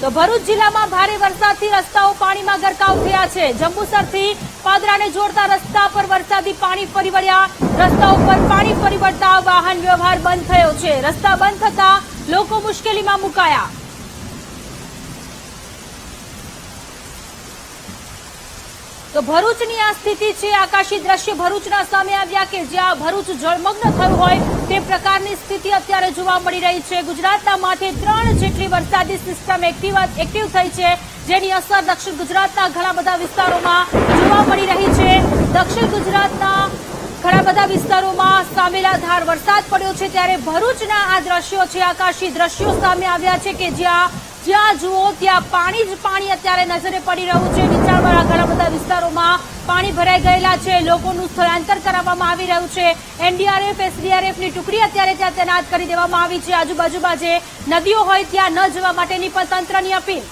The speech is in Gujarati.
તો ભરૂચ જિલ્લામાં ભારે વરસાદથી રસ્તાઓ પાણીમાં ગરકાવ થયા છે। જંબુસરથી પાદરાને જોડતા રસ્તા પર વરસાદી પાણી ફરી વળ્યા। રસ્તાઓ પર પાણી ફરી વળતા વાહન વ્યવહાર બંધ થયો છે। રસ્તા બંધ થતા લોકો મુશ્કેલીમાં મુકાયા। તો ભરૂચની આ સ્થિતિ છે। આકાશી દ્રશ્ય ભરૂચના સામે આવ્યા કે જ્યાં ભરૂચ જળમગ્ન થયું હોય તે પ્રકારની સ્થિતિ અત્યારે જોવા મળી રહી છે। ગુજરાતના માથે 3 જેટલી વરસાદી સિસ્ટમ એક્ટિવ થઈ છે, જેની અસર દક્ષિણ ગુજરાતના ઘણા બધા વિસ્તારોમાં જોવા મળી રહી છે। દક્ષિણ ગુજરાતના ઘણા બધા વિસ્તારોમાં સામેલાધાર વરસાદ પડ્યો છે, ત્યારે ભરૂચના આ દ્રશ્યો છે, આકાશી દ્રશ્યો સામે આવ્યા છે કે જ્યાં જુઓ ત્યાં પાણી જ પાણી અત્યારે નજરે પડી રહ્યું છે। નીચાણવાળા ઘણા બધા વિસ્તારોમાં પાણી ભરાઈ ગયેલા છે। લોકોનું સ્થળાંતર કરાવવામાં આવી રહ્યું છે। એનડીઆરએફ, એસડીઆરએફની ટુકડી અત્યારે ત્યાં તૈનાત કરી દેવામાં આવી છે। આજુબાજુમાં જે નદીઓ હોય ત્યાં ન જવા માટેની પણ તંત્રની અપીલ।